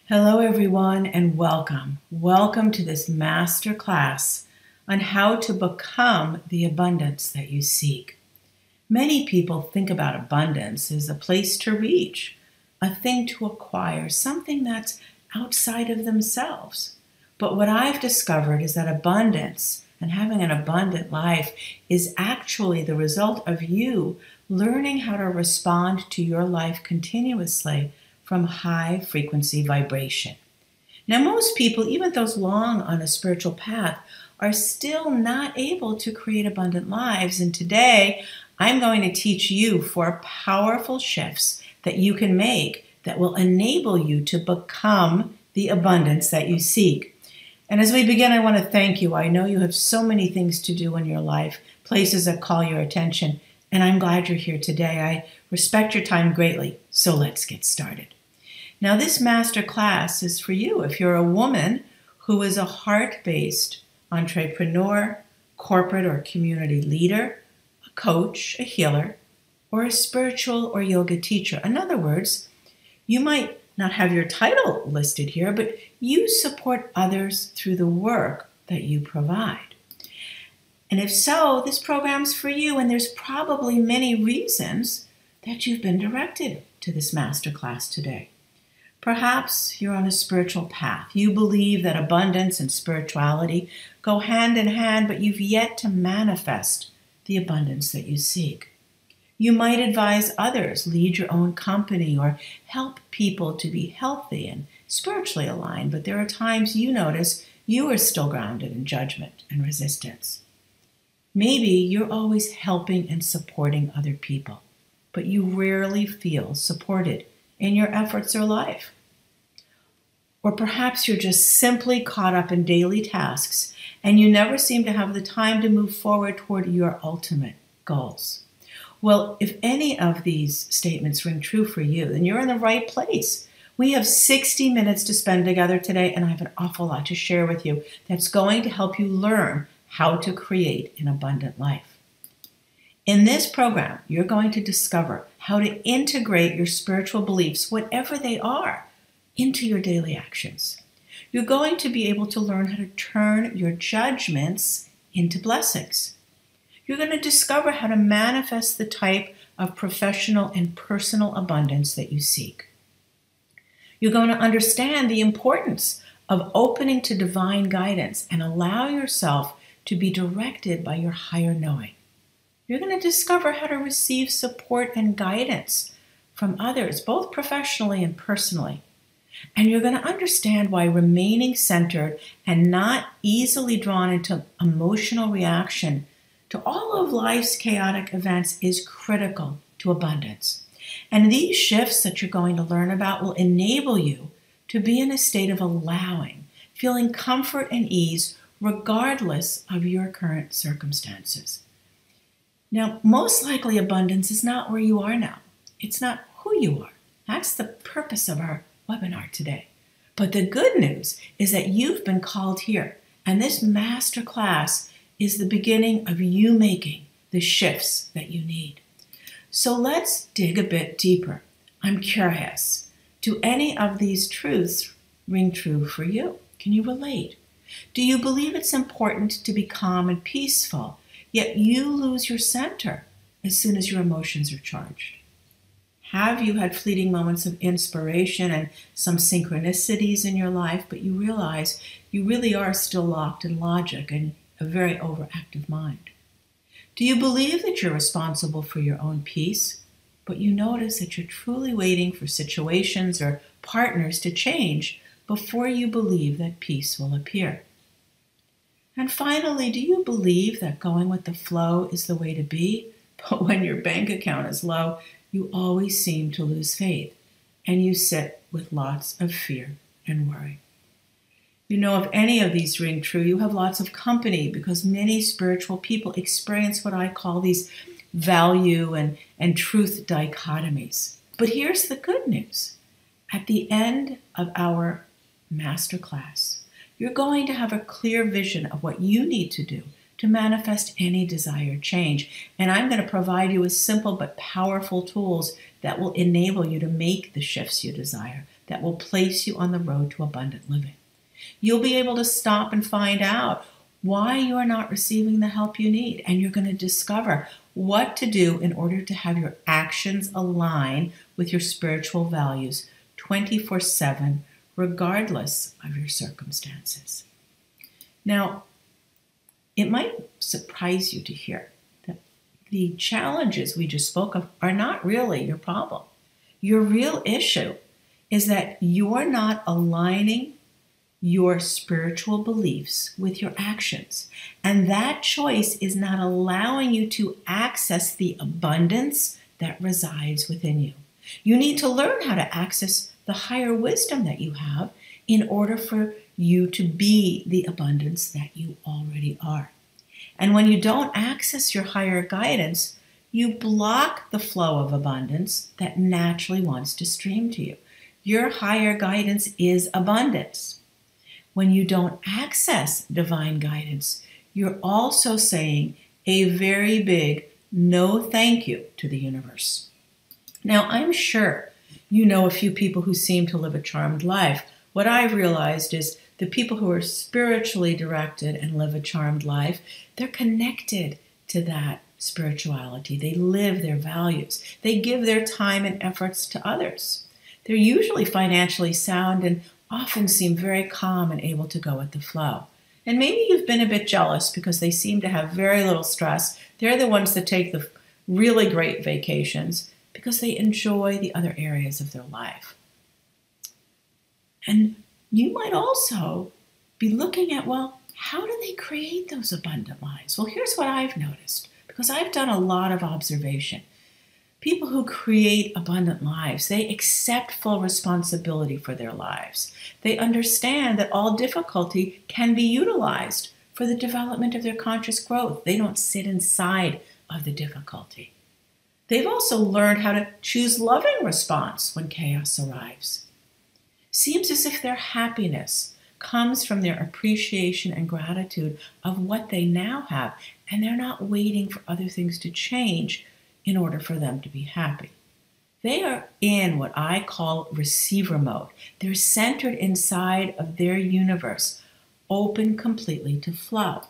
Hello, everyone, and welcome. Welcome to this master class on how to become the abundance that you seek. Many people think about abundance as a place to reach, a thing to acquire, something that's outside of themselves. But what I've discovered is that abundance and having an abundant life is actually the result of you learning how to respond to your life continuously from high frequency vibration. Now, most people, even those long on a spiritual path, are still not able to create abundant lives. And today, I'm going to teach you 4 powerful shifts that you can make that will enable you to become the abundance that you seek. And as we begin, I want to thank you. I know you have so many things to do in your life, places that call your attention, and I'm glad you're here today. I respect your time greatly, so let's get started. Now, this master class is for you if you're a woman who is a heart-based entrepreneur, corporate or community leader, a coach, a healer, or a spiritual or yoga teacher. In other words, you might not have your title listed here, but you support others through the work that you provide. And if so, this program's for you, and there's probably many reasons that you've been directed to this master class today. Perhaps you're on a spiritual path. You believe that abundance and spirituality go hand in hand, but you've yet to manifest the abundance that you seek. You might advise others, lead your own company, or help people to be healthy and spiritually aligned, but there are times you notice you are still grounded in judgment and resistance. Maybe you're always helping and supporting other people, but you rarely feel supported in your efforts or life. Or perhaps you're just simply caught up in daily tasks and you never seem to have the time to move forward toward your ultimate goals. Well, if any of these statements ring true for you, then you're in the right place. We have 60 minutes to spend together today, and I have an awful lot to share with you that's going to help you learn how to create an abundant life. In this program, you're going to discover how to integrate your spiritual beliefs, whatever they are, into your daily actions. You're going to be able to learn how to turn your judgments into blessings. You're going to discover how to manifest the type of professional and personal abundance that you seek. You're going to understand the importance of opening to divine guidance and allow yourself to be directed by your higher knowing. You're going to discover how to receive support and guidance from others, both professionally and personally. And you're going to understand why remaining centered and not easily drawn into emotional reaction to all of life's chaotic events is critical to abundance. And these shifts that you're going to learn about will enable you to be in a state of allowing, feeling comfort and ease regardless of your current circumstances. Now, most likely abundance is not where you are now. It's not who you are. That's the purpose of our webinar today. But the good news is that you've been called here, and this master class is the beginning of you making the shifts that you need. So let's dig a bit deeper. I'm curious, do any of these truths ring true for you? Can you relate? Do you believe it's important to be calm and peaceful, yet you lose your center as soon as your emotions are charged? Have you had fleeting moments of inspiration and some synchronicities in your life, but you realize you really are still locked in logic and a very overactive mind? Do you believe that you're responsible for your own peace, but you notice that you're truly waiting for situations or partners to change before you believe that peace will appear? And finally, do you believe that going with the flow is the way to be, but when your bank account is low, you always seem to lose faith, and you sit with lots of fear and worry? You know, if any of these ring true, you have lots of company, because many spiritual people experience what I call these value and truth dichotomies. But here's the good news. At the end of our master class, you're going to have a clear vision of what you need to do to manifest any desired change. And I'm going to provide you with simple but powerful tools that will enable you to make the shifts you desire, that will place you on the road to abundant living. You'll be able to stop and find out why you are not receiving the help you need, and you're going to discover what to do in order to have your actions align with your spiritual values 24/7, regardless of your circumstances. Now, it might surprise you to hear that the challenges we just spoke of are not really your problem. Your real issue is that you're not aligning your spiritual beliefs with your actions. And that choice is not allowing you to access the abundance that resides within you. You need to learn how to access the higher wisdom that you have in order for you to be the abundance that you already are. And when you don't access your higher guidance, you block the flow of abundance that naturally wants to stream to you. Your higher guidance is abundance. When you don't access divine guidance, you're also saying a very big no thank you to the universe. Now, I'm sure you know a few people who seem to live a charmed life. What I've realized is the people who are spiritually directed and live a charmed life, they're connected to that spirituality. They live their values. They give their time and efforts to others. They're usually financially sound and often seem very calm and able to go with the flow. And maybe you've been a bit jealous because they seem to have very little stress. They're the ones that take the really great vacations because they enjoy the other areas of their life. And you might also be looking at, well, how do they create those abundant lives? Well, here's what I've noticed, because I've done a lot of observation. People who create abundant lives, they accept full responsibility for their lives. They understand that all difficulty can be utilized for the development of their conscious growth. They don't sit inside of the difficulty. They've also learned how to choose loving response when chaos arrives. Seems as if their happiness comes from their appreciation and gratitude of what they now have, and they're not waiting for other things to change in order for them to be happy. They are in what I call receiver mode. They're centered inside of their universe, open completely to flow.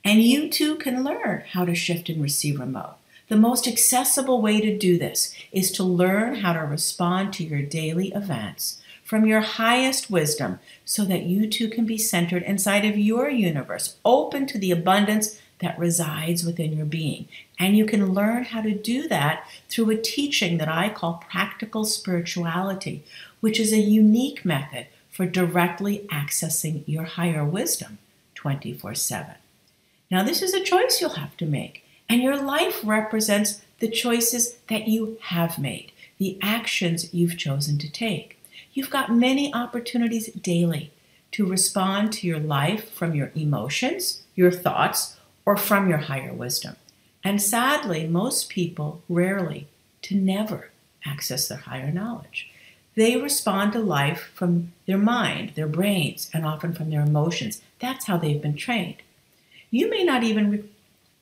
And you too can learn how to shift in receiver mode. The most accessible way to do this is to learn how to respond to your daily events from your highest wisdom so that you too can be centered inside of your universe, open to the abundance that resides within your being. And you can learn how to do that through a teaching that I call practical spirituality, which is a unique method for directly accessing your higher wisdom 24/7. Now, this is a choice you'll have to make, and your life represents the choices that you have made, the actions you've chosen to take. You've got many opportunities daily to respond to your life from your emotions, your thoughts, or from your higher wisdom. And sadly, most people rarely to never access their higher knowledge. They respond to life from their mind, their brains, and often from their emotions. That's how they've been trained. You may not even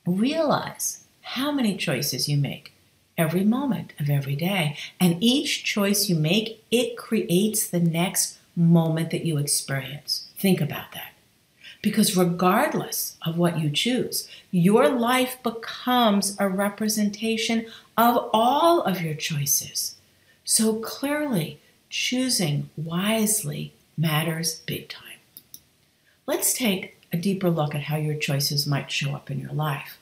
realize how many choices you make every moment of every day. And each choice you make, it creates the next moment that you experience. Think about that. Because regardless of what you choose, your life becomes a representation of all of your choices. So clearly, choosing wisely matters big time. Let's take a deeper look at how your choices might show up in your life.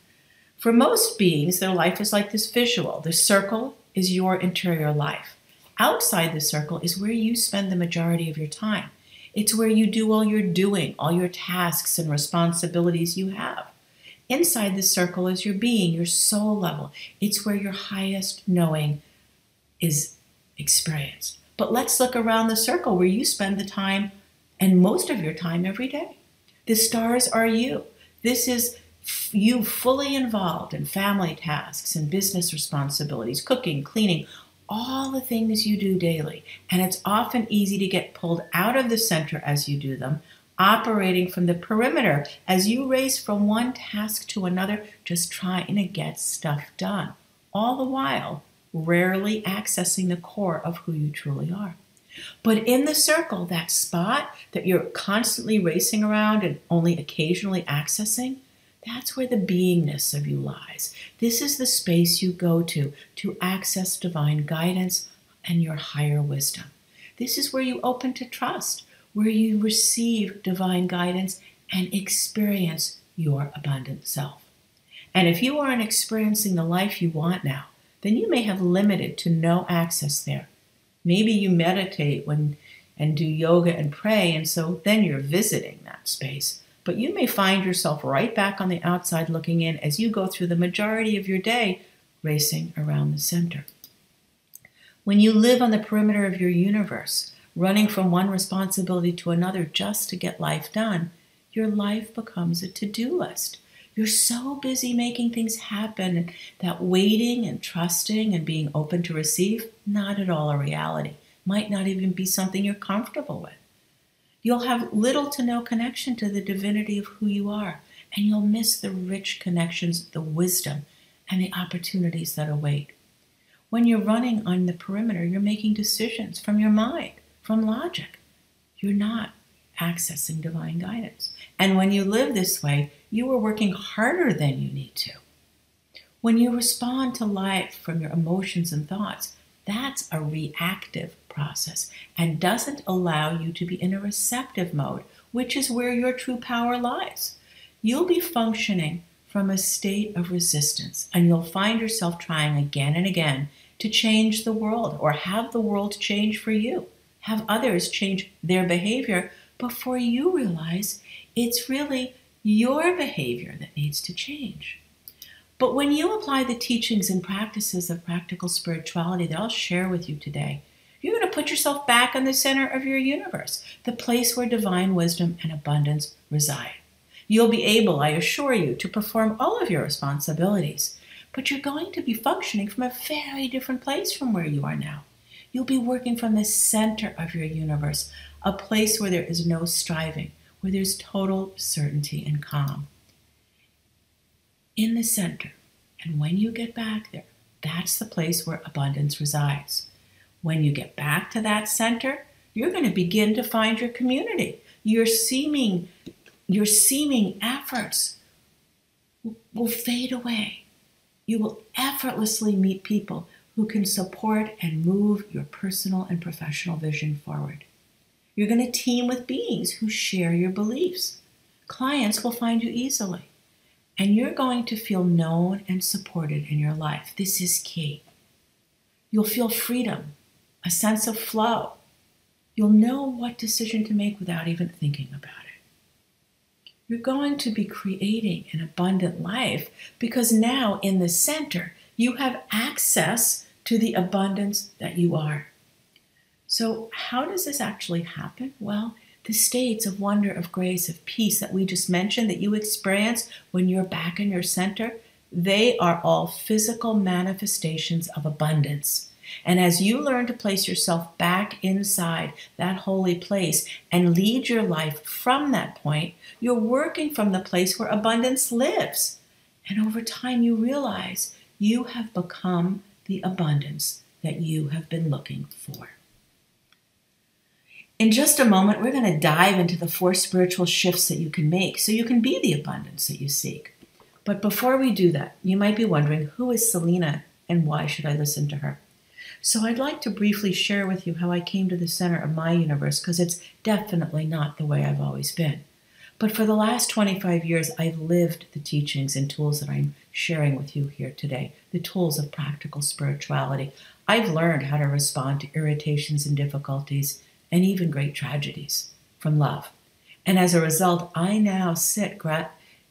For most beings, their life is like this visual. The circle is your interior life. Outside the circle is where you spend the majority of your time. It's where you do all your doing, all your tasks and responsibilities you have. Inside the circle is your being, your soul level. It's where your highest knowing is experienced. But let's look around the circle where you spend the time and most of your time every day. The stars are you. This is you fully involved in family tasks and business responsibilities, cooking, cleaning, all the things you do daily. And it's often easy to get pulled out of the center as you do them, operating from the perimeter as you race from one task to another, just trying to get stuff done, all the while rarely accessing the core of who you truly are. But in the circle, that spot that you're constantly racing around and only occasionally accessing, that's where the beingness of you lies. This is the space you go to access divine guidance and your higher wisdom. This is where you open to trust, where you receive divine guidance and experience your abundant self. And if you aren't experiencing the life you want now, then you may have limited to no access there. Maybe you meditate and do yoga and pray, and so then you're visiting that space. But you may find yourself right back on the outside looking in as you go through the majority of your day racing around the center. When you live on the perimeter of your universe, running from one responsibility to another just to get life done, your life becomes a to-do list. You're so busy making things happen that waiting and trusting and being open to receive, not at all a reality. Might not even be something you're comfortable with. You'll have little to no connection to the divinity of who you are, and you'll miss the rich connections, the wisdom, and the opportunities that await. When you're running on the perimeter, you're making decisions from your mind, from logic. You're not accessing divine guidance. And when you live this way, you are working harder than you need to. When you respond to life from your emotions and thoughts, that's a reactive process and doesn't allow you to be in a receptive mode, which is where your true power lies. You'll be functioning from a state of resistance, and you'll find yourself trying again and again to change the world or have the world change for you, have others change their behavior before you realize it's really your behavior that needs to change. But when you apply the teachings and practices of practical spirituality that I'll share with you today, you're going to put yourself back in the center of your universe, the place where divine wisdom and abundance reside. You'll be able, I assure you, to perform all of your responsibilities, but you're going to be functioning from a very different place from where you are now. You'll be working from the center of your universe, a place where there is no striving, where there's total certainty and calm. In the center, and when you get back there, that's the place where abundance resides. When you get back to that center, you're going to begin to find your community. Your seeming efforts will fade away. You will effortlessly meet people who can support and move your personal and professional vision forward. You're going to team with beings who share your beliefs. Clients will find you easily, and you're going to feel known and supported in your life. This is key. You'll feel freedom, a sense of flow. You'll know what decision to make without even thinking about it. You're going to be creating an abundant life because now in the center, you have access to the abundance that you are. So how does this actually happen? Well, the states of wonder, of grace, of peace that we just mentioned that you experience when you're back in your center, they are all physical manifestations of abundance. And as you learn to place yourself back inside that holy place and lead your life from that point, you're working from the place where abundance lives. And over time you realize you have become the abundance that you have been looking for. In just a moment, we're going to dive into the 4 spiritual shifts that you can make so you can be the abundance that you seek. But before we do that, you might be wondering, who is Selina and why should I listen to her? So I'd like to briefly share with you how I came to the center of my universe, because it's definitely not the way I've always been. But for the last 25 years, I've lived the teachings and tools that I'm sharing with you here today, the tools of practical spirituality. I've learned how to respond to irritations and difficulties and even great tragedies from love. And as a result, I now sit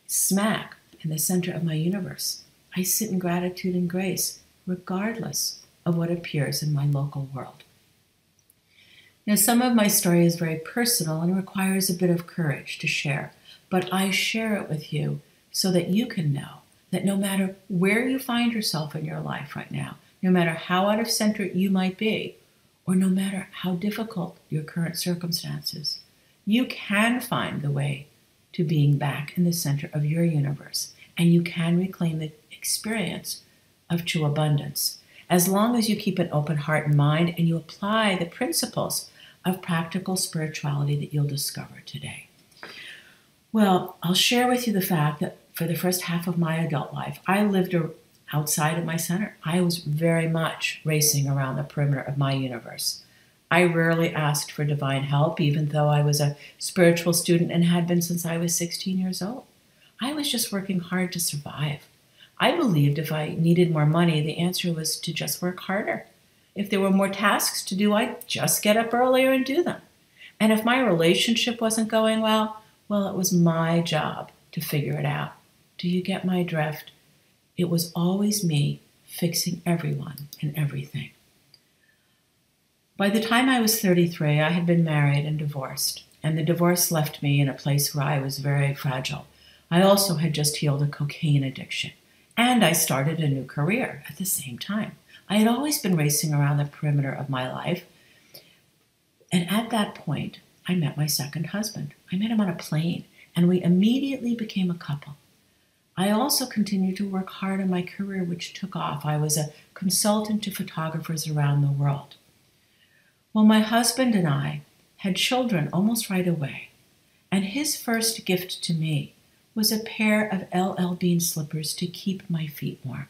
smack in the center of my universe. I sit in gratitude and grace, regardless of what appears in my local world. Now, some of my story is very personal and requires a bit of courage to share, but I share it with you so that you can know that no matter where you find yourself in your life right now, no matter how out of center you might be, or no matter how difficult your current circumstances, you can find the way to being back in the center of your universe, and you can reclaim the experience of true abundance. As long as you keep an open heart and mind and you apply the principles of practical spirituality that you'll discover today? Well, I'll share with you the fact that for the first half of my adult life, I lived outside of my center. I was very much racing around the perimeter of my universe. I rarely asked for divine help, even though I was a spiritual student and had been since I was 16 years old. I was just working hard to survive. I believed if I needed more money, the answer was to just work harder. If there were more tasks to do, I'd just get up earlier and do them. And if my relationship wasn't going well, it was my job to figure it out. Do you get my drift? It was always me fixing everyone and everything. By the time I was 33, I had been married and divorced, and the divorce left me in a place where I was very fragile. I also had just healed a cocaine addiction, and I started a new career at the same time. I had always been racing around the perimeter of my life, and at that point, I met my second husband. I met him on a plane, and we immediately became a couple. I also continued to work hard on my career, which took off. I was a consultant to photographers around the world. Well, my husband and I had children almost right away, and his first gift to me was a pair of LL Bean slippers to keep my feet warm.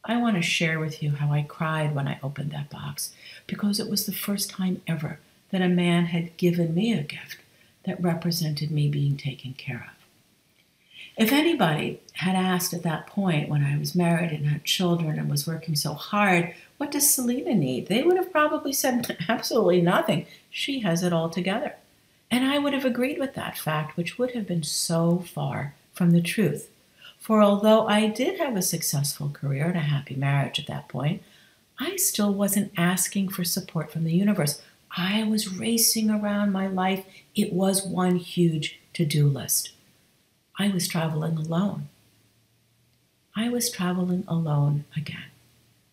I want to share with you how I cried when I opened that box, because it was the first time ever that a man had given me a gift that represented me being taken care of. If anybody had asked at that point when I was married and had children and was working so hard, what does Selina need? They would have probably said absolutely nothing. She has it all together. And I would have agreed with that fact, which would have been so far from the truth. For although I did have a successful career and a happy marriage at that point, I still wasn't asking for support from the universe. I was racing around my life. It was one huge to-do list. I was traveling alone. I was traveling alone again.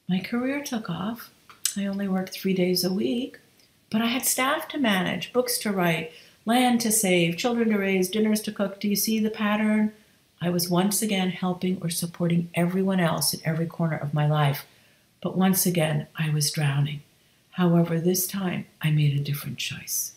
My career took off. I only worked 3 days a week, but I had staff to manage, books to write, land to save, children to raise, dinners to cook. Do you see the pattern? I was once again helping or supporting everyone else in every corner of my life, but once again I was drowning. However, this time I made a different choice.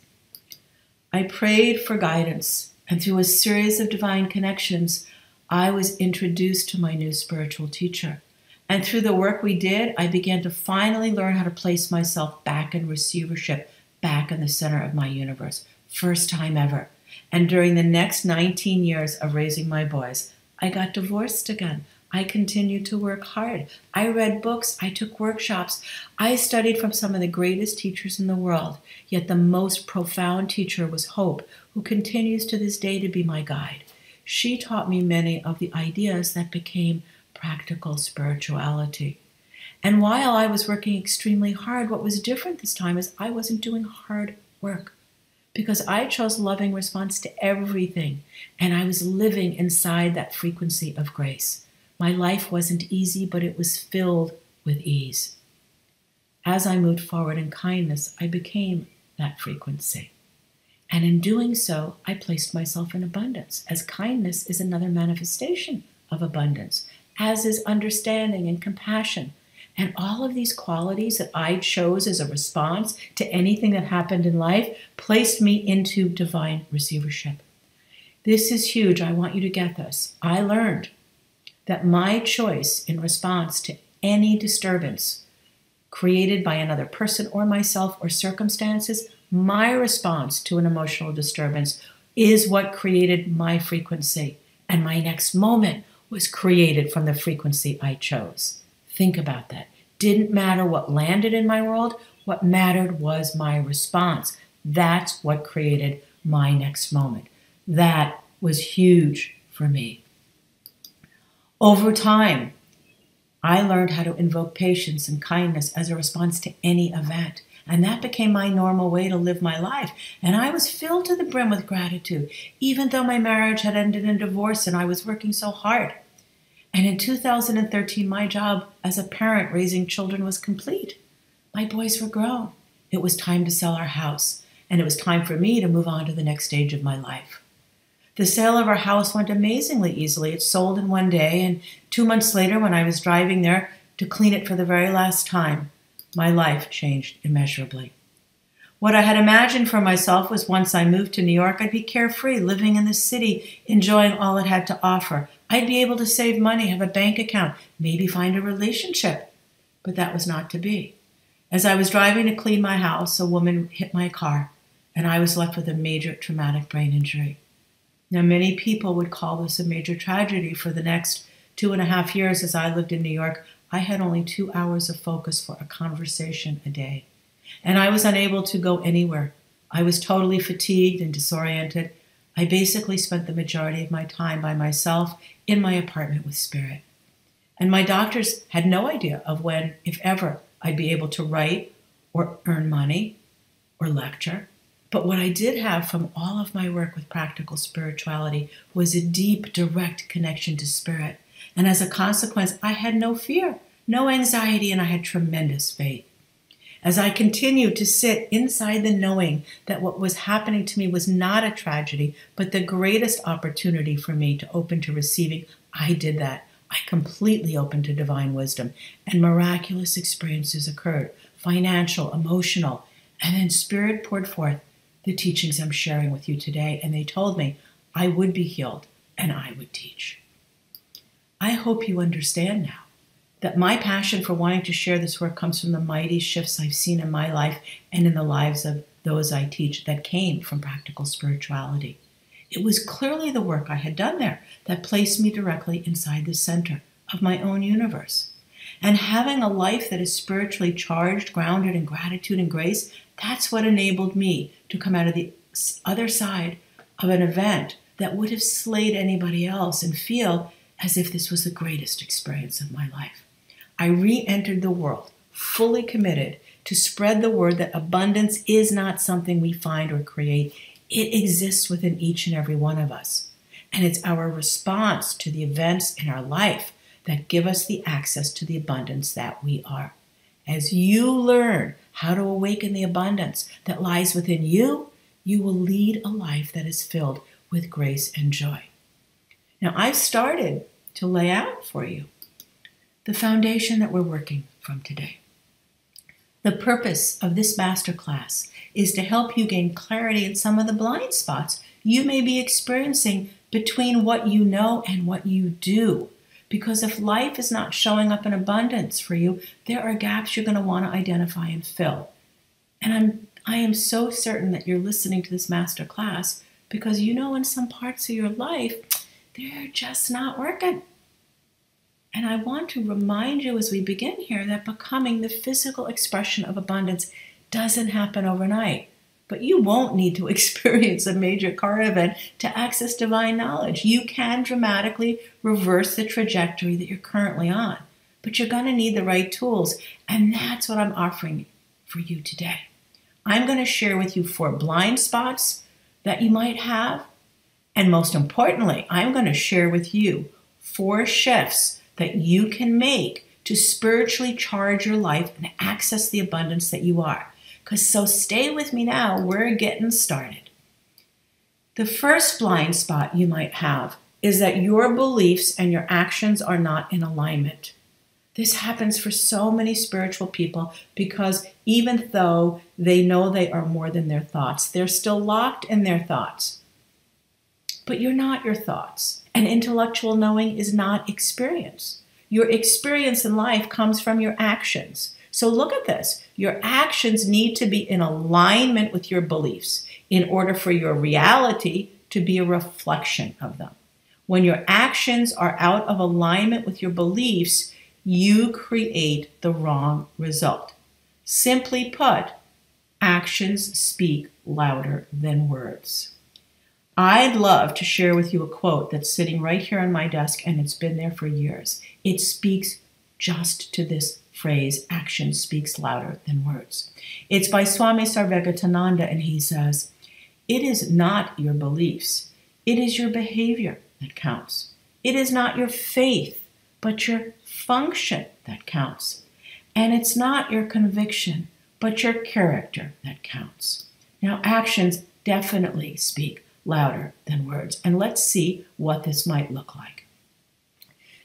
I prayed for guidance, and through a series of divine connections, I was introduced to my new spiritual teacher. And through the work we did, I began to finally learn how to place myself back in receivership, back in the center of my universe. First time ever. And during the next 19 years of raising my boys, I got divorced again. I continued to work hard. I read books. I took workshops. I studied from some of the greatest teachers in the world. Yet the most profound teacher was Hope, who continues to this day to be my guide. She taught me many of the ideas that became practical spirituality. And while I was working extremely hard, what was different this time is I wasn't doing hard work, because I chose loving response to everything, and I was living inside that frequency of grace. My life wasn't easy, but it was filled with ease. As I moved forward in kindness, I became that frequency. And in doing so, I placed myself in abundance, as kindness is another manifestation of abundance, as is understanding and compassion. And all of these qualities that I chose as a response to anything that happened in life placed me into divine receivership. This is huge. I want you to get this. I learned that my choice in response to any disturbance created by another person or myself or circumstances, my response to an emotional disturbance is what created my frequency. And my next moment was created from the frequency I chose. Think about that. Didn't matter what landed in my world. What mattered was my response. That's what created my next moment. That was huge for me. Over time, I learned how to invoke patience and kindness as a response to any event. And that became my normal way to live my life. And I was filled to the brim with gratitude, even though my marriage had ended in divorce and I was working so hard. And in 2013, my job as a parent raising children was complete. My boys were grown. It was time to sell our house, and it was time for me to move on to the next stage of my life. The sale of our house went amazingly easily. It sold in one day, and 2 months later, when I was driving there to clean it for the very last time, my life changed immeasurably. What I had imagined for myself was once I moved to New York, I'd be carefree, living in the city, enjoying all it had to offer. I'd be able to save money, have a bank account, maybe find a relationship. But that was not to be. As I was driving to clean my house, a woman hit my car, and I was left with a major traumatic brain injury. Now, many people would call this a major tragedy. For the next 2.5 years as I lived in New York, I had only 2 hours of focus for a conversation a day. And I was unable to go anywhere. I was totally fatigued and disoriented. I basically spent the majority of my time by myself in my apartment with Spirit. And my doctors had no idea of when, if ever, I'd be able to write or earn money or lecture. But what I did have from all of my work with practical spirituality was a deep, direct connection to Spirit. And as a consequence, I had no fear, no anxiety, and I had tremendous faith. As I continued to sit inside the knowing that what was happening to me was not a tragedy, but the greatest opportunity for me to open to receiving, I did that. I completely opened to divine wisdom, and miraculous experiences occurred, financial, emotional, and then Spirit poured forth the teachings I'm sharing with you today, and they told me I would be healed and I would teach. I hope you understand now that my passion for wanting to share this work comes from the mighty shifts I've seen in my life and in the lives of those I teach that came from practical spirituality. It was clearly the work I had done there that placed me directly inside the center of my own universe. And having a life that is spiritually charged, grounded in gratitude and grace, that's what enabled me to come out of the other side of an event that would have slayed anybody else and feel as if this was the greatest experience of my life. I re-entered the world, fully committed to spread the word that abundance is not something we find or create. It exists within each and every one of us. And it's our response to the events in our life that give us the access to the abundance that we are. As you learn how to awaken the abundance that lies within you, you will lead a life that is filled with grace and joy. Now, I've started to lay out for you the foundation that we're working from today. The purpose of this masterclass is to help you gain clarity in some of the blind spots you may be experiencing between what you know and what you do. Because if life is not showing up in abundance for you, there are gaps you're going to want to identify and fill. And I am so certain that you're listening to this masterclass because you know in some parts of your life, they're just not working. And I want to remind you as we begin here that becoming the physical expression of abundance doesn't happen overnight. But you won't need to experience a major car event to access divine knowledge. You can dramatically reverse the trajectory that you're currently on. But you're going to need the right tools. And that's what I'm offering for you today. I'm going to share with you 4 blind spots that you might have. And most importantly, I'm going to share with you 4 shifts that you can make to spiritually charge your life and access the abundance that you are. So stay with me now, we're getting started. The first blind spot you might have is that your beliefs and your actions are not in alignment. This happens for so many spiritual people because even though they know they are more than their thoughts, they're still locked in their thoughts. But you're not your thoughts. And intellectual knowing is not experience. Your experience in life comes from your actions. So look at this. Your actions need to be in alignment with your beliefs in order for your reality to be a reflection of them. When your actions are out of alignment with your beliefs, you create the wrong result. Simply put, actions speak louder than words. I'd love to share with you a quote that's sitting right here on my desk, and it's been there for years. It speaks just to this phrase, action speaks louder than words. It's by Swami Sarvegatananda, and he says, "It is not your beliefs, it is your behavior that counts. It is not your faith, but your function that counts. And it's not your conviction, but your character that counts." Now, actions definitely speak louder than words. And let's see what this might look like.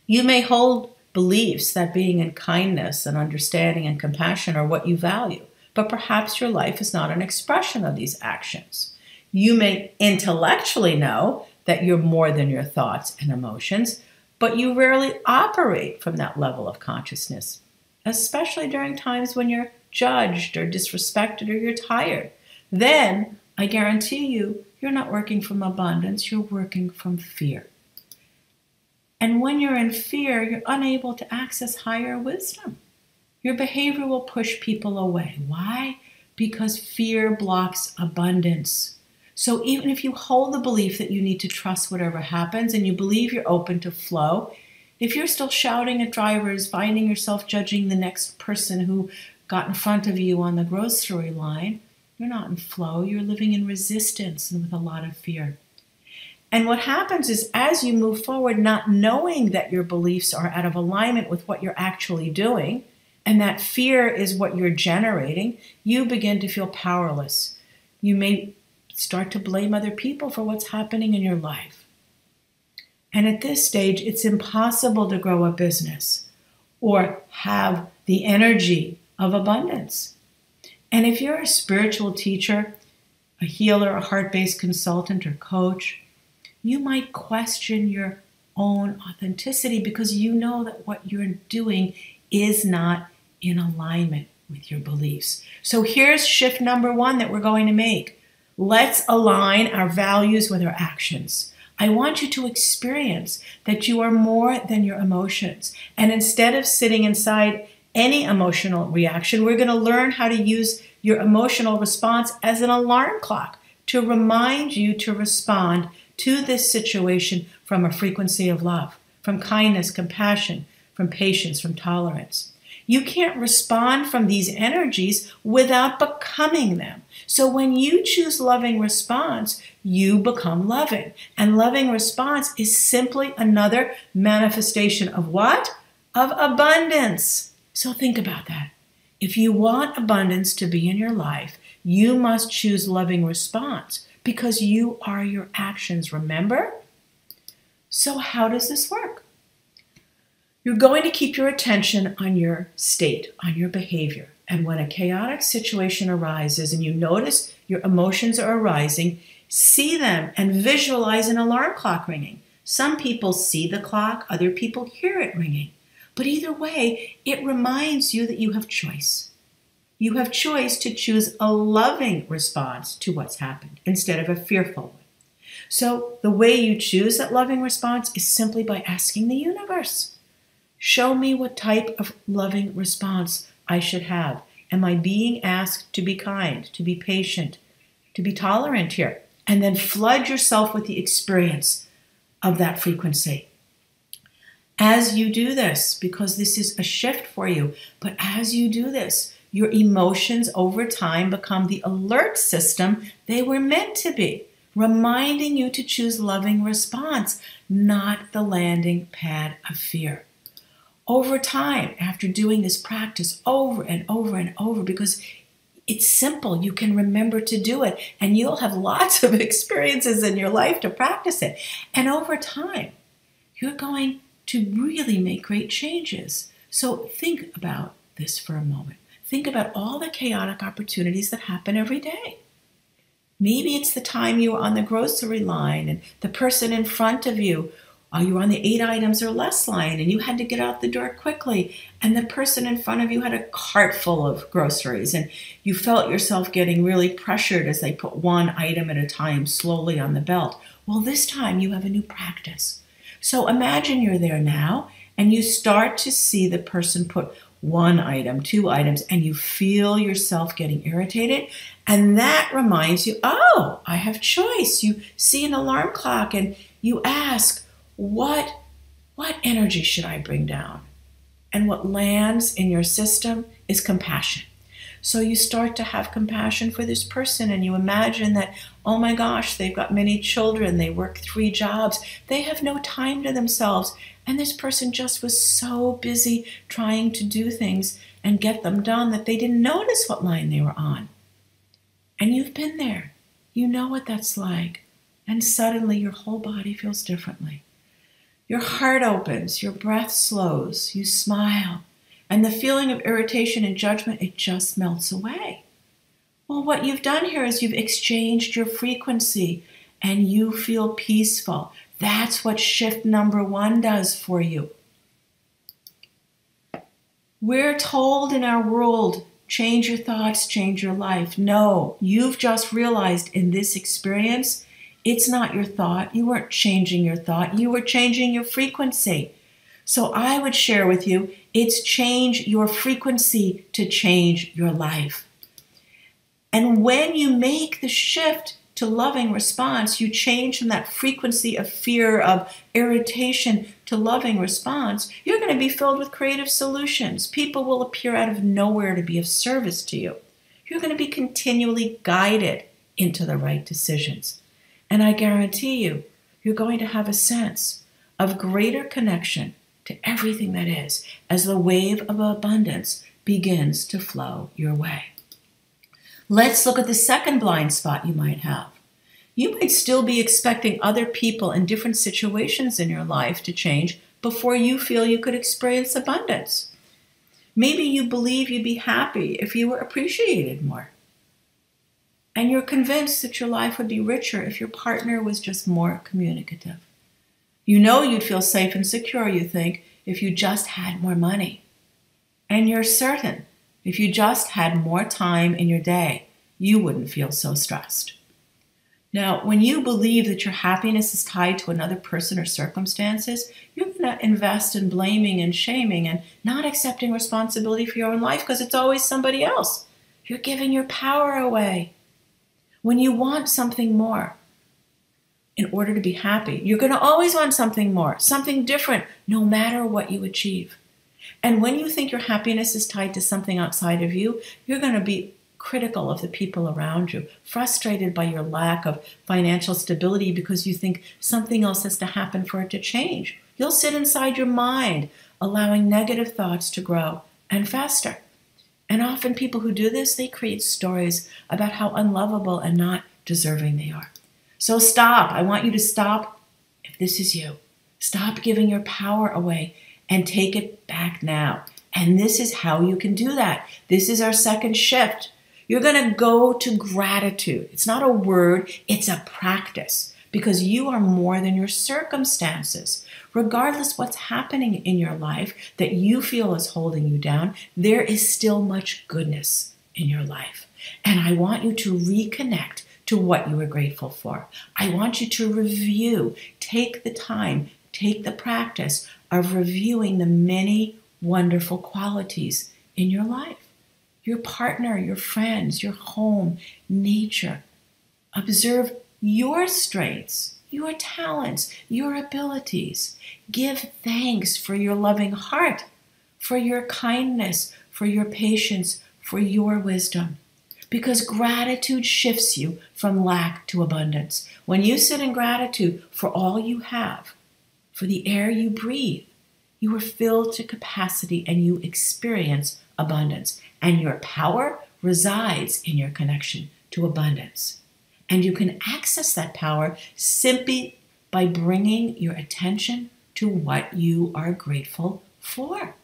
You may hold beliefs that being in kindness and understanding and compassion are what you value, but perhaps your life is not an expression of these actions. You may intellectually know that you're more than your thoughts and emotions, but you rarely operate from that level of consciousness, especially during times when you're judged or disrespected or you're tired. Then, I guarantee you, you're not working from abundance, you're working from fear. And when you're in fear, you're unable to access higher wisdom. Your behavior will push people away. Why? Because fear blocks abundance. So even if you hold the belief that you need to trust whatever happens and you believe you're open to flow, if you're still shouting at drivers, finding yourself judging the next person who got in front of you on the grocery line, you're not in flow. You're living in resistance and with a lot of fear. And what happens is as you move forward, not knowing that your beliefs are out of alignment with what you're actually doing, and that fear is what you're generating, you begin to feel powerless. You may start to blame other people for what's happening in your life. And at this stage, it's impossible to grow a business or have the energy of abundance. And if you're a spiritual teacher, a healer, a heart-based consultant or coach, you might question your own authenticity because you know that what you're doing is not in alignment with your beliefs. So here's shift number 1 that we're going to make. Let's align our values with our actions. I want you to experience that you are more than your emotions. And instead of sitting inside any emotional reaction, we're going to learn how to use your emotional response as an alarm clock to remind you to respond to this situation from a frequency of love, from kindness, compassion, from patience, from tolerance. You can't respond from these energies without becoming them. So when you choose loving response, you become loving. And loving response is simply another manifestation of what? Of abundance. So think about that. If you want abundance to be in your life, you must choose loving response because you are your actions, remember? So how does this work? You're going to keep your attention on your state, on your behavior. And when a chaotic situation arises and you notice your emotions are arising, see them and visualize an alarm clock ringing. Some people see the clock, other people hear it ringing. But either way, it reminds you that you have choice. You have choice to choose a loving response to what's happened instead of a fearful one. So the way you choose that loving response is simply by asking the universe, show me what type of loving response I should have. Am I being asked to be kind, to be patient, to be tolerant here? And then flood yourself with the experience of that frequency. As you do this, because this is a shift for you, but as you do this, your emotions over time become the alert system they were meant to be, reminding you to choose loving response, not the landing pad of fear. Over time, after doing this practice over and over and over, because it's simple, you can remember to do it, and you'll have lots of experiences in your life to practice it. And over time, you're going to really make great changes. So think about this for a moment. Think about all the chaotic opportunities that happen every day. Maybe it's the time you were on the grocery line and the person in front of you, you were on the 8 items or less line and you had to get out the door quickly, and the person in front of you had a cart full of groceries and you felt yourself getting really pressured as they put one item at a time slowly on the belt. Well, this time you have a new practice. So imagine you're there now and you start to see the person put 1 item, 2 items, and you feel yourself getting irritated. And that reminds you, oh, I have choice. You see an alarm clock and you ask, what energy should I bring down? And what lands in your system is compassion. So you start to have compassion for this person and you imagine that, oh my gosh, they've got many children, they work 3 jobs, they have no time to themselves. And this person just was so busy trying to do things and get them done that they didn't notice what line they were on. And you've been there. You know what that's like. And suddenly your whole body feels differently. Your heart opens, your breath slows, you smile, And the feeling of irritation and judgment, it just melts away. Well, what you've done here is you've exchanged your frequency and you feel peaceful. That's what shift number 1 does for you. We're told in our world, change your thoughts, change your life. No, you've just realized in this experience, it's not your thought. You weren't changing your thought. You were changing your frequency. So I would share with you, it's change your frequency to change your life. And when you make the shift to loving response, you change from that frequency of fear, of irritation to loving response, you're going to be filled with creative solutions. People will appear out of nowhere to be of service to you. You're going to be continually guided into the right decisions. And I guarantee you, you're going to have a sense of greater connection to everything that is as the wave of abundance begins to flow your way. Let's look at the second blind spot you might have. You might still be expecting other people in different situations in your life to change before you feel you could experience abundance. Maybe you believe you'd be happy if you were appreciated more. And you're convinced that your life would be richer if your partner was just more communicative. You know you'd feel safe and secure, you think, if you just had more money. And you're certain if you just had more time in your day, you wouldn't feel so stressed. Now, when you believe that your happiness is tied to another person or circumstances, you're going to invest in blaming and shaming and not accepting responsibility for your own life because it's always somebody else. You're giving your power away. When you want something more in order to be happy, you're going to always want something more, something different, no matter what you achieve. And when you think your happiness is tied to something outside of you, you're going to be critical of the people around you, frustrated by your lack of financial stability because you think something else has to happen for it to change. You'll sit inside your mind, allowing negative thoughts to grow and fester. And often people who do this, they create stories about how unlovable and not deserving they are. So stop. I want you to stop if this is you. Stop giving your power away and take it back now. And this is how you can do that. This is our second shift. You're going to go to gratitude. It's not a word, it's a practice because you are more than your circumstances. Regardless what's happening in your life that you feel is holding you down, there is still much goodness in your life. And I want you to reconnect to what you are grateful for. I want you to review, take the time, take the practice of reviewing the many wonderful qualities in your life. Your partner, your friends, your home, nature. Observe your strengths, your talents, your abilities. Give thanks for your loving heart, for your kindness, for your patience, for your wisdom. Because gratitude shifts you from lack to abundance. When you sit in gratitude for all you have, for the air you breathe, you are filled to capacity and you experience abundance. And your power resides in your connection to abundance. And you can access that power simply by bringing your attention to what you are grateful for.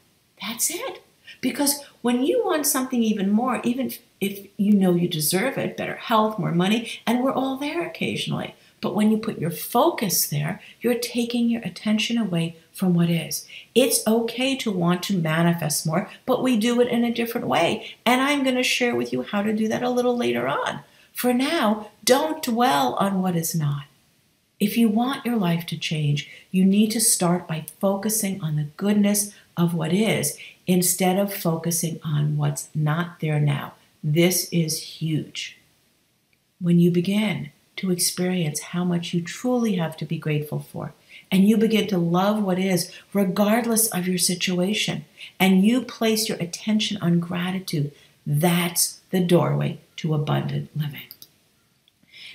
That's it. Because when you want something even more, even if you know you deserve it, better health, more money, and we're all there occasionally. But when you put your focus there, you're taking your attention away from what is. It's okay to want to manifest more, but we do it in a different way. And I'm going to share with you how to do that a little later on. For now, don't dwell on what is not. If you want your life to change, you need to start by focusing on the goodness of what is instead of focusing on what's not there now. This is huge. When you begin to experience how much you truly have to be grateful for, and you begin to love what is regardless of your situation, and you place your attention on gratitude, that's the doorway to abundant living.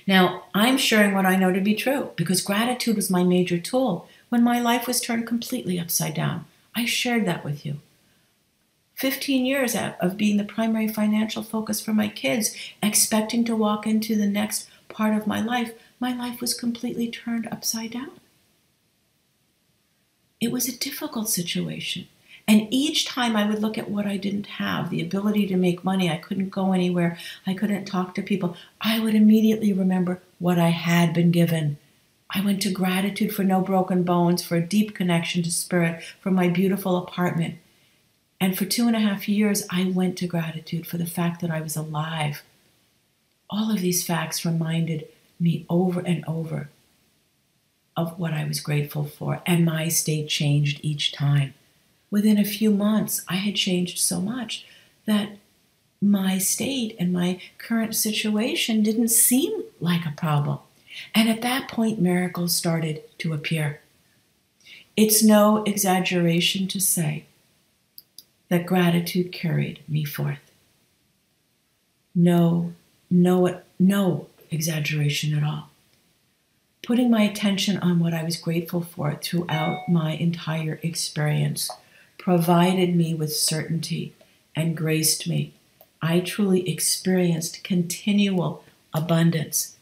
Now, I'm sharing what I know to be true because gratitude was my major tool when my life was turned completely upside down. I shared that with you. 15 years of being the primary financial focus for my kids, expecting to walk into the next part of my life was completely turned upside down. It was a difficult situation. And each time I would look at what I didn't have, the ability to make money, I couldn't go anywhere, I couldn't talk to people, I would immediately remember what I had been given. I went to gratitude for no broken bones, for a deep connection to spirit, for my beautiful apartment. And for 2.5 years, I went to gratitude for the fact that I was alive. All of these facts reminded me over and over of what I was grateful for, and my state changed each time. Within a few months, I had changed so much that my state and my current situation didn't seem like a problem. And at that point, miracles started to appear. It's no exaggeration to say that gratitude carried me forth. No exaggeration at all. Putting my attention on what I was grateful for throughout my entire experience provided me with certainty and graced me. I truly experienced continual abundance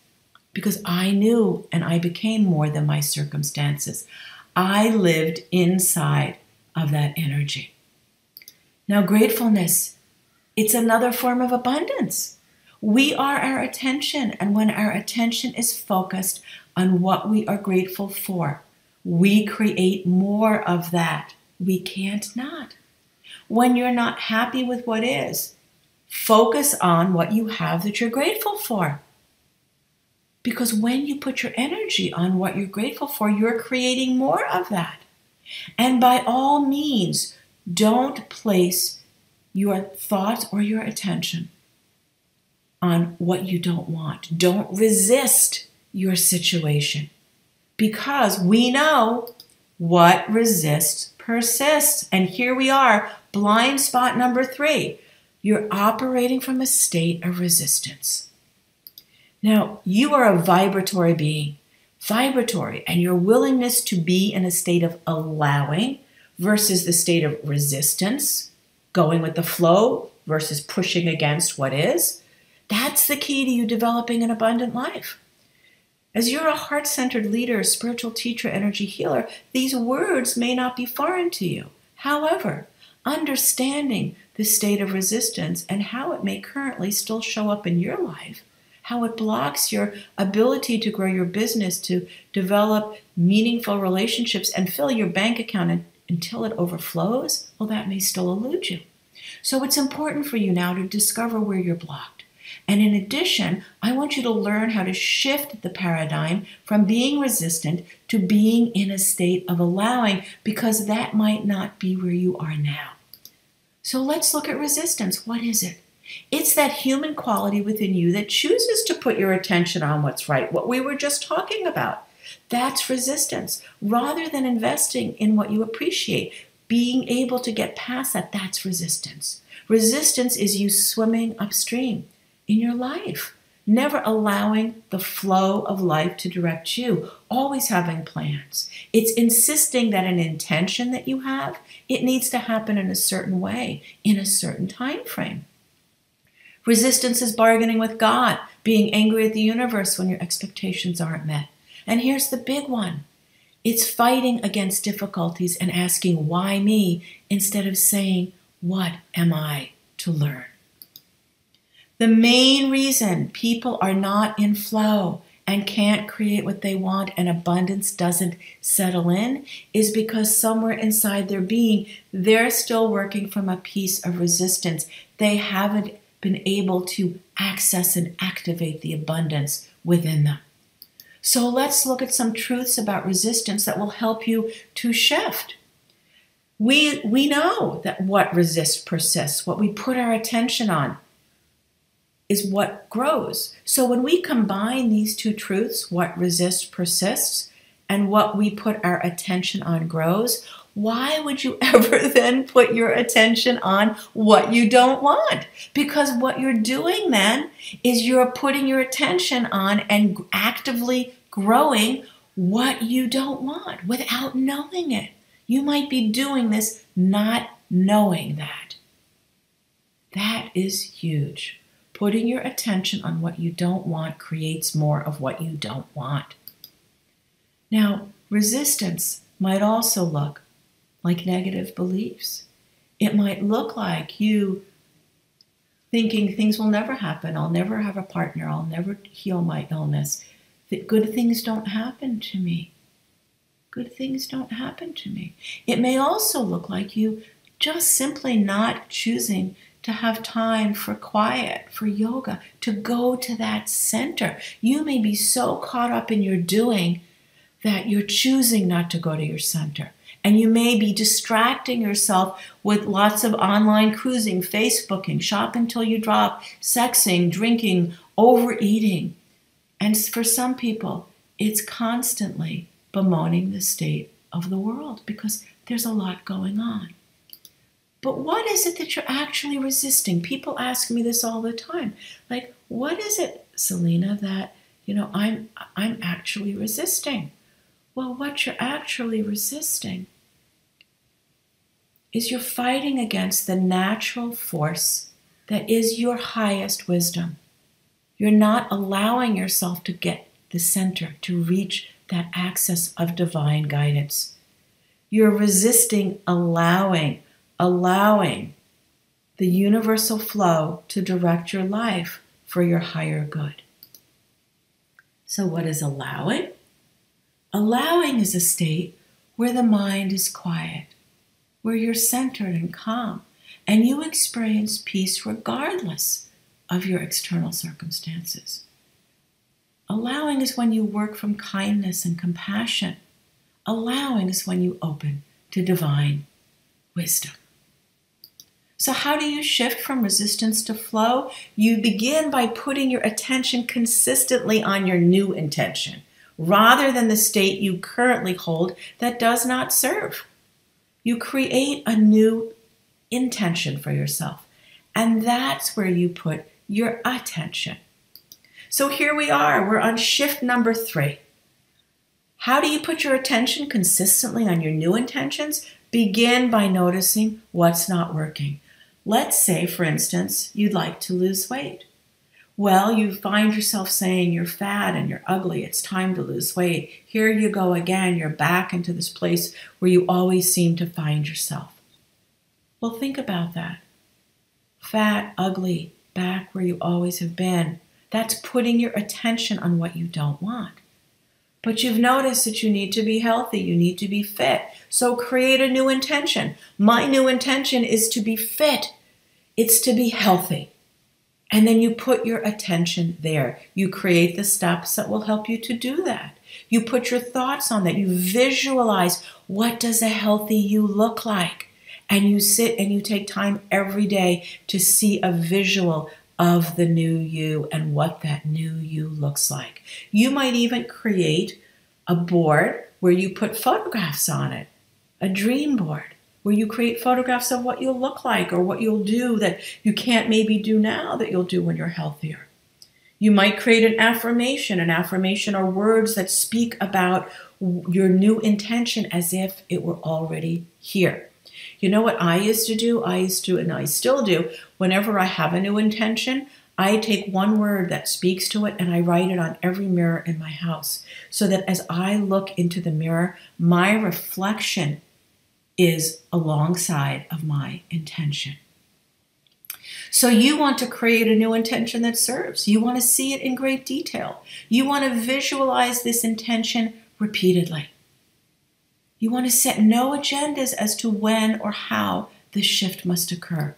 because I knew and I became more than my circumstances. I lived inside of that energy. Now, gratefulness, it's another form of abundance. We are our attention, and when our attention is focused on what we are grateful for, we create more of that. We can't not. When you're not happy with what is, focus on what you have that you're grateful for. Because when you put your energy on what you're grateful for, you're creating more of that. And by all means, don't place your thoughts or your attention on what you don't want. Don't resist your situation. Because we know what resists persists. And here we are, blind spot number 3. You're operating from a state of resistance. Now, you are a vibratory being. Vibratory, and your willingness to be in a state of allowing versus the state of resistance, going with the flow versus pushing against what is, that's the key to you developing an abundant life. As you're a heart-centered leader, spiritual teacher, energy healer, these words may not be foreign to you. However, understanding the state of resistance and how it may currently still show up in your life, how it blocks your ability to grow your business, to develop meaningful relationships and fill your bank account until it overflows, well, that may still elude you. So it's important for you now to discover where you're blocked. And in addition, I want you to learn how to shift the paradigm from being resistant to being in a state of allowing, because that might not be where you are now. So let's look at resistance. What is it? It's that human quality within you that chooses to put your attention on what's right, what we were just talking about. That's resistance. Rather than investing in what you appreciate, being able to get past that, that's resistance. Resistance is you swimming upstream in your life, never allowing the flow of life to direct you, always having plans. It's insisting that an intention that you have, it needs to happen in a certain way, in a certain time frame. Resistance is bargaining with God, being angry at the universe when your expectations aren't met. And here's the big one. It's fighting against difficulties and asking, why me, instead of saying, what am I to learn? The main reason people are not in flow and can't create what they want and abundance doesn't settle in is because somewhere inside their being, they're still working from a piece of resistance. They haven't been able to access and activate the abundance within them. So let's look at some truths about resistance that will help you to shift. We know that what resists persists. What we put our attention on is what grows. So when we combine these two truths, what resists persists, and what we put our attention on grows, why would you ever then put your attention on what you don't want? Because what you're doing then is you're putting your attention on and actively growing what you don't want without knowing it. You might be doing this not knowing that. That is huge. Putting your attention on what you don't want creates more of what you don't want. Now, resistance might also look like negative beliefs. It might look like you thinking things will never happen. I'll never have a partner. I'll never heal my illness. That good things don't happen to me. Good things don't happen to me. It may also look like you just simply not choosing to have time for quiet, for yoga, to go to that center. You may be so caught up in your doing that you're choosing not to go to your center. And you may be distracting yourself with lots of online cruising, Facebooking, shop until you drop, sexing, drinking, overeating. And for some people, it's constantly bemoaning the state of the world because there's a lot going on. But what is it that you're actually resisting? People ask me this all the time. Like, what is it, Selina, that, I'm actually resisting? Well, what you're actually resisting is you're fighting against the natural force that is your highest wisdom. You're not allowing yourself to get the center, to reach that access of divine guidance. You're resisting allowing the universal flow to direct your life for your higher good. So what is allowing? Allowing is a state where the mind is quiet, where you're centered and calm, and you experience peace regardless of your external circumstances. Allowing is when you work from kindness and compassion. Allowing is when you open to divine wisdom. So how do you shift from resistance to flow? You begin by putting your attention consistently on your new intention, rather than the state you currently hold that does not serve. You create a new intention for yourself, and that's where you put your attention. So here we are, we're on shift number 3. How do you put your attention consistently on your new intentions? Begin by noticing what's not working. Let's say, for instance, you'd like to lose weight. Well, you find yourself saying you're fat and you're ugly, it's time to lose weight. Here you go again, you're back into this place where you always seem to find yourself. Well, think about that. Fat, ugly, back where you always have been. That's putting your attention on what you don't want. But you've noticed that you need to be healthy, you need to be fit. So create a new intention. My new intention is to be fit. It's to be healthy. And then you put your attention there. You create the steps that will help you to do that. You put your thoughts on that. You visualize, what does a healthy you look like? And you sit and you take time every day to see a visual of the new you and what that new you looks like. You might even create a board where you put photographs on it, a dream board, where you create photographs of what you'll look like or what you'll do that you can't maybe do now that you'll do when you're healthier. You might create an affirmation. An affirmation are words that speak about your new intention as if it were already here. You know what I used to do? And I still do, whenever I have a new intention, I take one word that speaks to it and I write it on every mirror in my house so that as I look into the mirror, my reflection is alongside of my intention. So you want to create a new intention that serves. You want to see it in great detail. You want to visualize this intention repeatedly. You want to set no agendas as to when or how this shift must occur.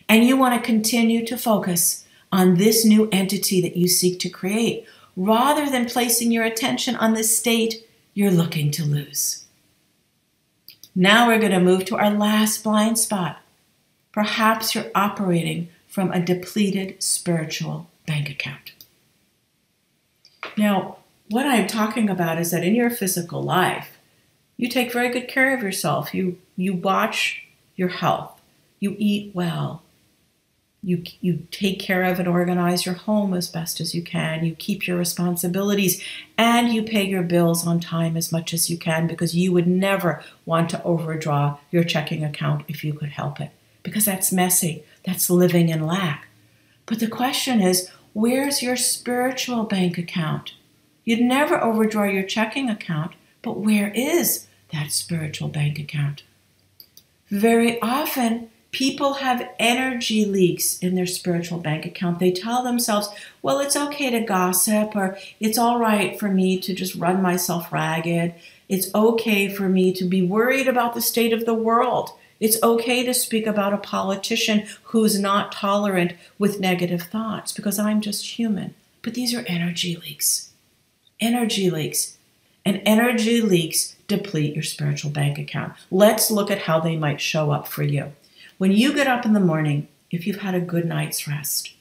And you want to continue to focus on this new entity that you seek to create, rather than placing your attention on the state you're looking to lose. Now we're going to move to our last blind spot. Perhaps you're operating from a depleted spiritual bank account. Now, what I'm talking about is that in your physical life, you take very good care of yourself. You watch your health. You eat well. You take care of and organize your home as best as you can. You keep your responsibilities and you pay your bills on time as much as you can because you would never want to overdraw your checking account if you could help it because that's messy. That's living in lack. But the question is, where's your spiritual bank account? You'd never overdraw your checking account, but where is that spiritual bank account? Very often, people have energy leaks in their spiritual bank account. They tell themselves, well, it's okay to gossip, or it's all right for me to just run myself ragged. It's okay for me to be worried about the state of the world. It's okay to speak about a politician who's not tolerant with negative thoughts because I'm just human. But these are energy leaks. Energy leaks. And energy leaks deplete your spiritual bank account. Let's look at how they might show up for you. When you get up in the morning, if you've had a good night's rest,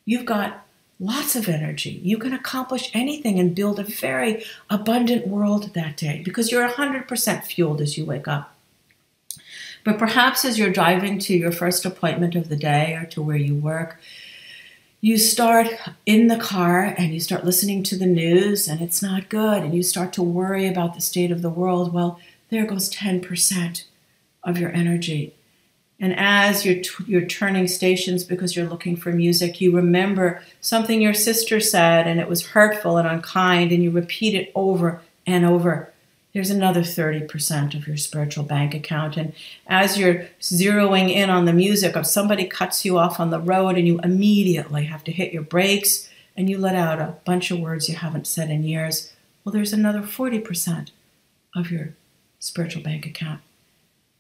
you've got lots of energy. You can accomplish anything and build a very abundant world that day because you're 100% fueled as you wake up. But perhaps as you're driving to your first appointment of the day or to where you work, you start in the car and you start listening to the news and it's not good and you start to worry about the state of the world. Well, there goes 10% of your energy. And as you're turning stations because you're looking for music, you remember something your sister said and it was hurtful and unkind and you repeat it over and over. There's another 30% of your spiritual bank account. And as you're zeroing in on the music, if somebody cuts you off on the road and you immediately have to hit your brakes and you let out a bunch of words you haven't said in years, well, there's another 40% of your spiritual bank account.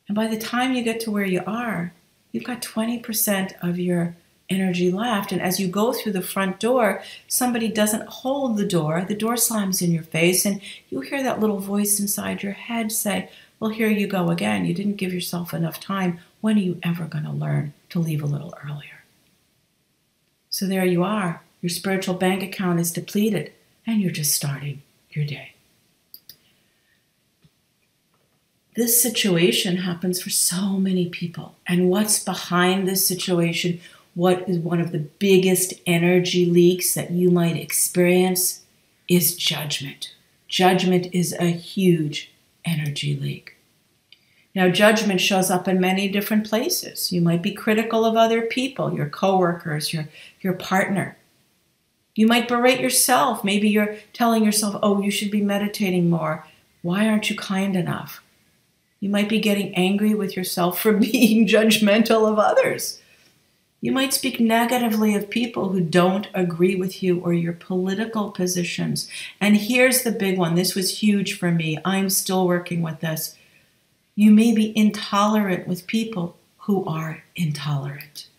And by the time you get to where you are, you've got 20% of your energy left. And as you go through the front door, somebody doesn't hold the door slams in your face, and you hear that little voice inside your head say, well, here you go again. You didn't give yourself enough time. When are you ever going to learn to leave a little earlier? So there you are. Your spiritual bank account is depleted, and you're just starting your day. This situation happens for so many people. And what's behind this situation? What is one of the biggest energy leaks that you might experience is judgment. Judgment is a huge energy leak. Now, judgment shows up in many different places. You might be critical of other people, your coworkers, your partner. You might berate yourself. Maybe you're telling yourself, oh, you should be meditating more. Why aren't you kind enough? You might be getting angry with yourself for being judgmental of others. You might speak negatively of people who don't agree with you or your political positions. And here's the big one. This was huge for me. I'm still working with this. You may be intolerant with people who are intolerant.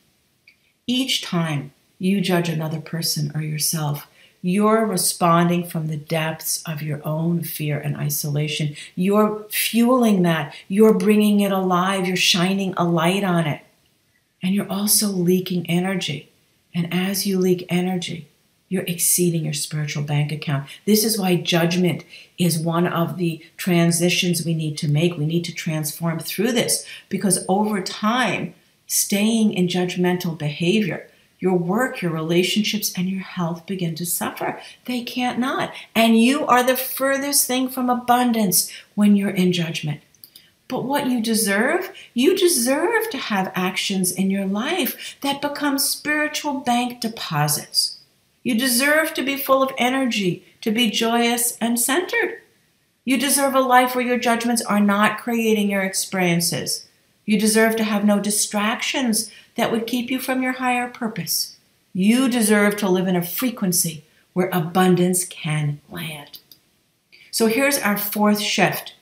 Each time you judge another person or yourself, you're responding from the depths of your own fear and isolation. You're fueling that. You're bringing it alive. You're shining a light on it. And you're also leaking energy. And as you leak energy, you're exceeding your spiritual bank account. This is why judgment is one of the transitions we need to make. We need to transform through this because over time, staying in judgmental behavior, your work, your relationships, and your health begin to suffer. They can't not. And you are the furthest thing from abundance when you're in judgment. But what you deserve to have actions in your life that become spiritual bank deposits. You deserve to be full of energy, to be joyous and centered. You deserve a life where your judgments are not creating your experiences. You deserve to have no distractions that would keep you from your higher purpose. You deserve to live in a frequency where abundance can land. So here's our fourth shift.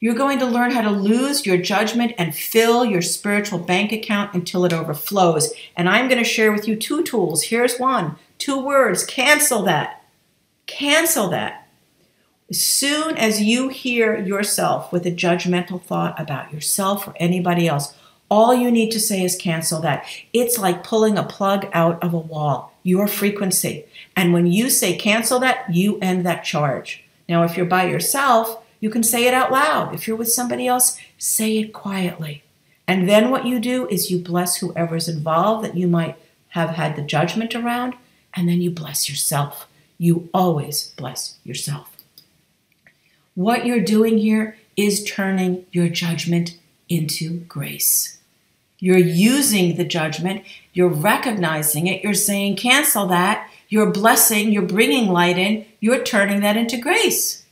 You're going to learn how to lose your judgment and fill your spiritual bank account until it overflows. And I'm going to share with you 2 tools. Here's one. 2 words. Cancel that. Cancel that. As soon as you hear yourself with a judgmental thought about yourself or anybody else, all you need to say is cancel that. It's like pulling a plug out of a wall, your frequency. And when you say cancel that, you end that charge. Now, if you're by yourself, you can say it out loud. If you're with somebody else, say it quietly. And then what you do is you bless whoever's involved that you might have had the judgment around, and then you bless yourself. You always bless yourself. What you're doing here is turning your judgment into grace. You're using the judgment, you're recognizing it, you're saying cancel that, you're blessing, you're bringing light in, you're turning that into grace.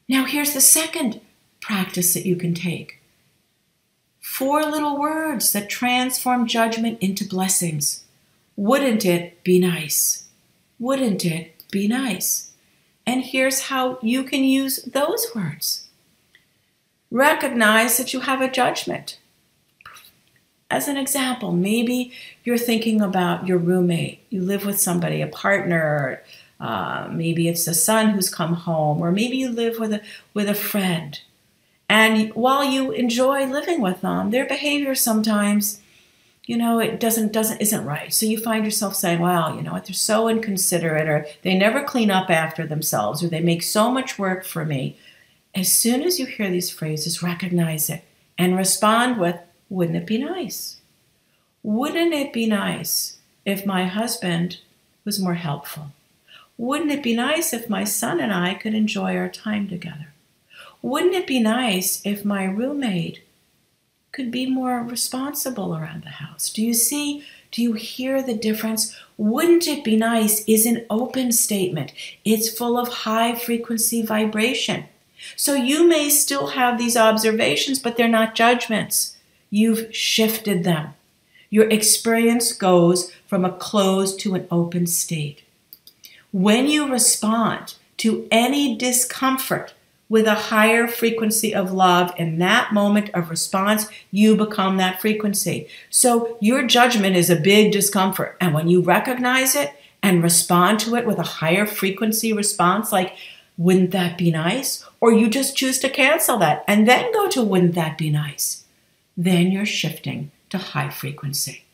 Now here's the second practice that you can take. 4 little words that transform judgment into blessings. Wouldn't it be nice? Wouldn't it be nice? And here's how you can use those words. Recognize that you have a judgment. As an example, maybe you're thinking about your roommate. You live with somebody, a partner, maybe it's a son who's come home, or maybe you live with a friend. And while you enjoy living with them, their behavior sometimes, it isn't right. So you find yourself saying, wow, they're so inconsiderate, or they never clean up after themselves, or they make so much work for me. As soon as you hear these phrases, recognize it and respond with, wouldn't it be nice? Wouldn't it be nice if my husband was more helpful? Wouldn't it be nice if my son and I could enjoy our time together? Wouldn't it be nice if my roommate could be more responsible around the house? Do you hear the difference? Wouldn't it be nice is an open statement. It's full of high frequency vibration. So you may still have these observations, but they're not judgments. You've shifted them. Your experience goes from a closed to an open state. When you respond to any discomfort with a higher frequency of love, in that moment of response, you become that frequency. So your judgment is a big discomfort. And when you recognize it and respond to it with a higher frequency response, like, wouldn't that be nice? Or you just choose to cancel that and then go to wouldn't that be nice? Then you're shifting to high frequency.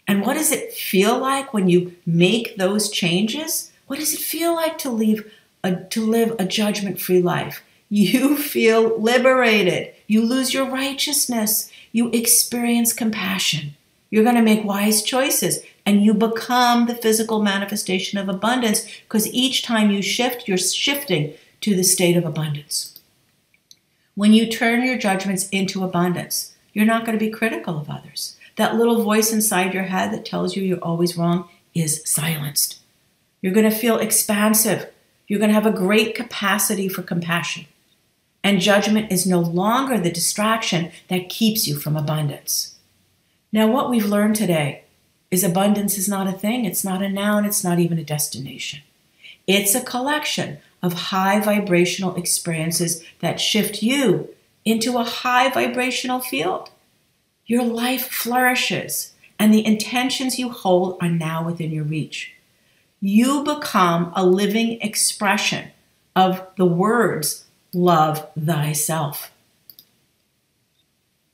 And what does it feel like when you make those changes? What does it feel like to live a judgment-free life? You feel liberated. You lose your righteousness. You experience compassion. You're going to make wise choices, and you become the physical manifestation of abundance, because each time you shift, you're shifting to the state of abundance. When you turn your judgments into abundance, you're not going to be critical of others. That little voice inside your head that tells you you're always wrong is silenced. You're going to feel expansive. You're going to have a great capacity for compassion. And judgment is no longer the distraction that keeps you from abundance. Now, what we've learned today is abundance is not a thing. It's not a noun. It's not even a destination. It's a collection of high vibrational experiences that shift you into a high vibrational field. Your life flourishes, and the intentions you hold are now within your reach. You become a living expression of the words, love thyself.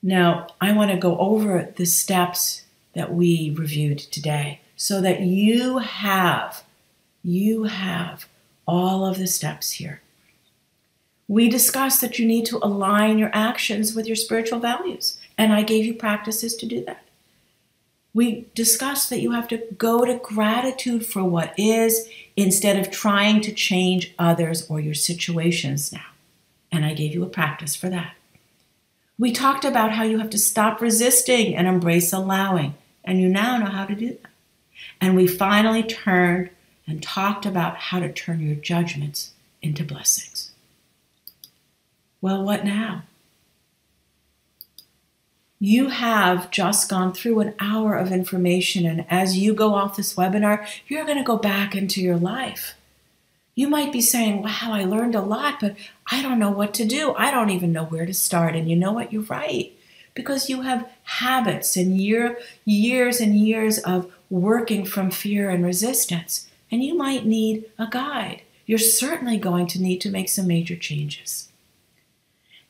Now, I want to go over the steps that we reviewed today so that you have all of the steps here. We discussed that you need to align your actions with your spiritual values, and I gave you practices to do that. We discussed that you have to go to gratitude for what is instead of trying to change others or your situations now, and I gave you a practice for that. We talked about how you have to stop resisting and embrace allowing, and you now know how to do that. And we finally turned and talked about how to turn your judgments into blessings. Well, what now? You have just gone through an hour of information, and as you go off this webinar, you're going to go back into your life. You might be saying, wow, I learned a lot, but I don't know what to do. I don't even know where to start. And you know what? You're right. Because you have habits and years and years of working from fear and resistance. And you might need a guide. You're certainly going to need to make some major changes.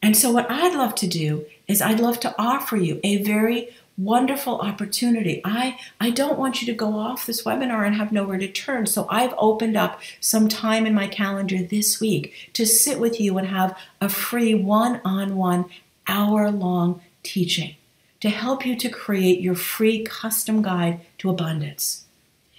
And so what I'd love to do is I'd love to offer you a very wonderful opportunity. I don't want you to go off this webinar and have nowhere to turn. So I've opened up some time in my calendar this week to sit with you and have a free one-on-one hour-long teaching to help you to create your free custom guide to abundance.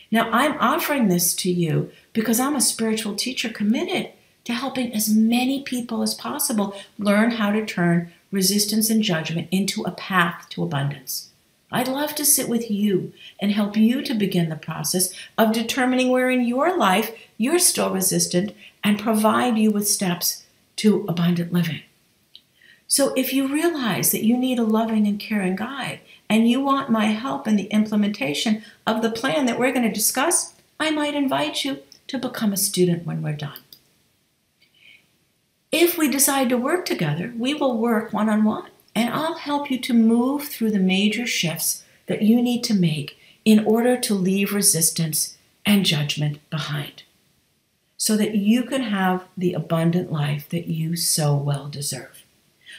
Now, I'm offering this to you because I'm a spiritual teacher committed to helping as many people as possible learn how to turn resistance and judgment into a path to abundance. I'd love to sit with you and help you to begin the process of determining where in your life you're still resistant and provide you with steps to abundant living. So if you realize that you need a loving and caring guide and you want my help in the implementation of the plan that we're going to discuss, I might invite you to become a student when we're done. If we decide to work together, we will work one-on-one, and I'll help you to move through the major shifts that you need to make in order to leave resistance and judgment behind, so that you can have the abundant life that you so well deserve.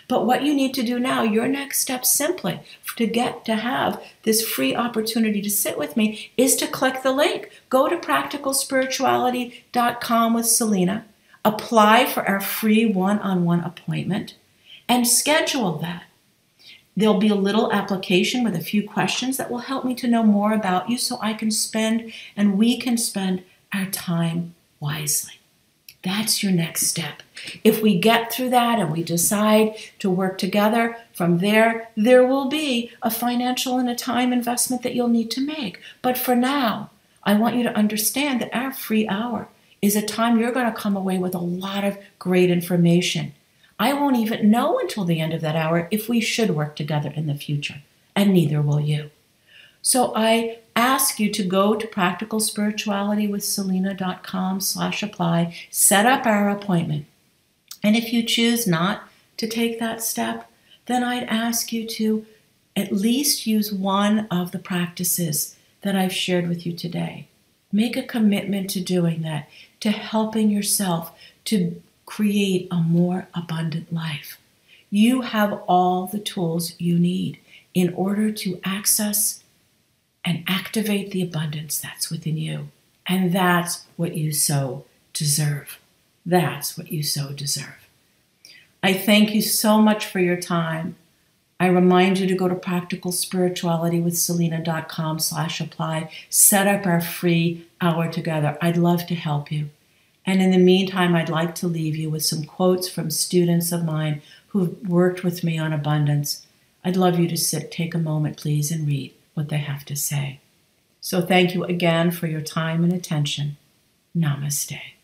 But what you need to do now, your next step simply to get to have this free opportunity to sit with me is to click the link. Go to practicalspirituality.com with Selina, apply for our free one-on-one appointment, and schedule that. There'll be a little application with a few questions that will help me to know more about you so I can spend and we can spend our time wisely. That's your next step. If we get through that and we decide to work together, from there will be a financial and a time investment that you'll need to make. But for now, I want you to understand that our free hour is a time you're going to come away with a lot of great information. I won't even know until the end of that hour if we should work together in the future, and neither will you. So I ask you to go to practicalspiritualitywithselina.com/apply, set up our appointment. And if you choose not to take that step, then I'd ask you to at least use one of the practices that I've shared with you today. Make a commitment to doing that, to helping yourself to create a more abundant life. You have all the tools you need in order to access and activate the abundance that's within you. And that's what you so deserve. That's what you so deserve. I thank you so much for your time. I remind you to go to practicalspiritualitywithselina.com/apply, set up our free hour together. I'd love to help you. And in the meantime, I'd like to leave you with some quotes from students of mine who've worked with me on abundance. I'd love you to take a moment, please, and read what they have to say. So thank you again for your time and attention. Namaste.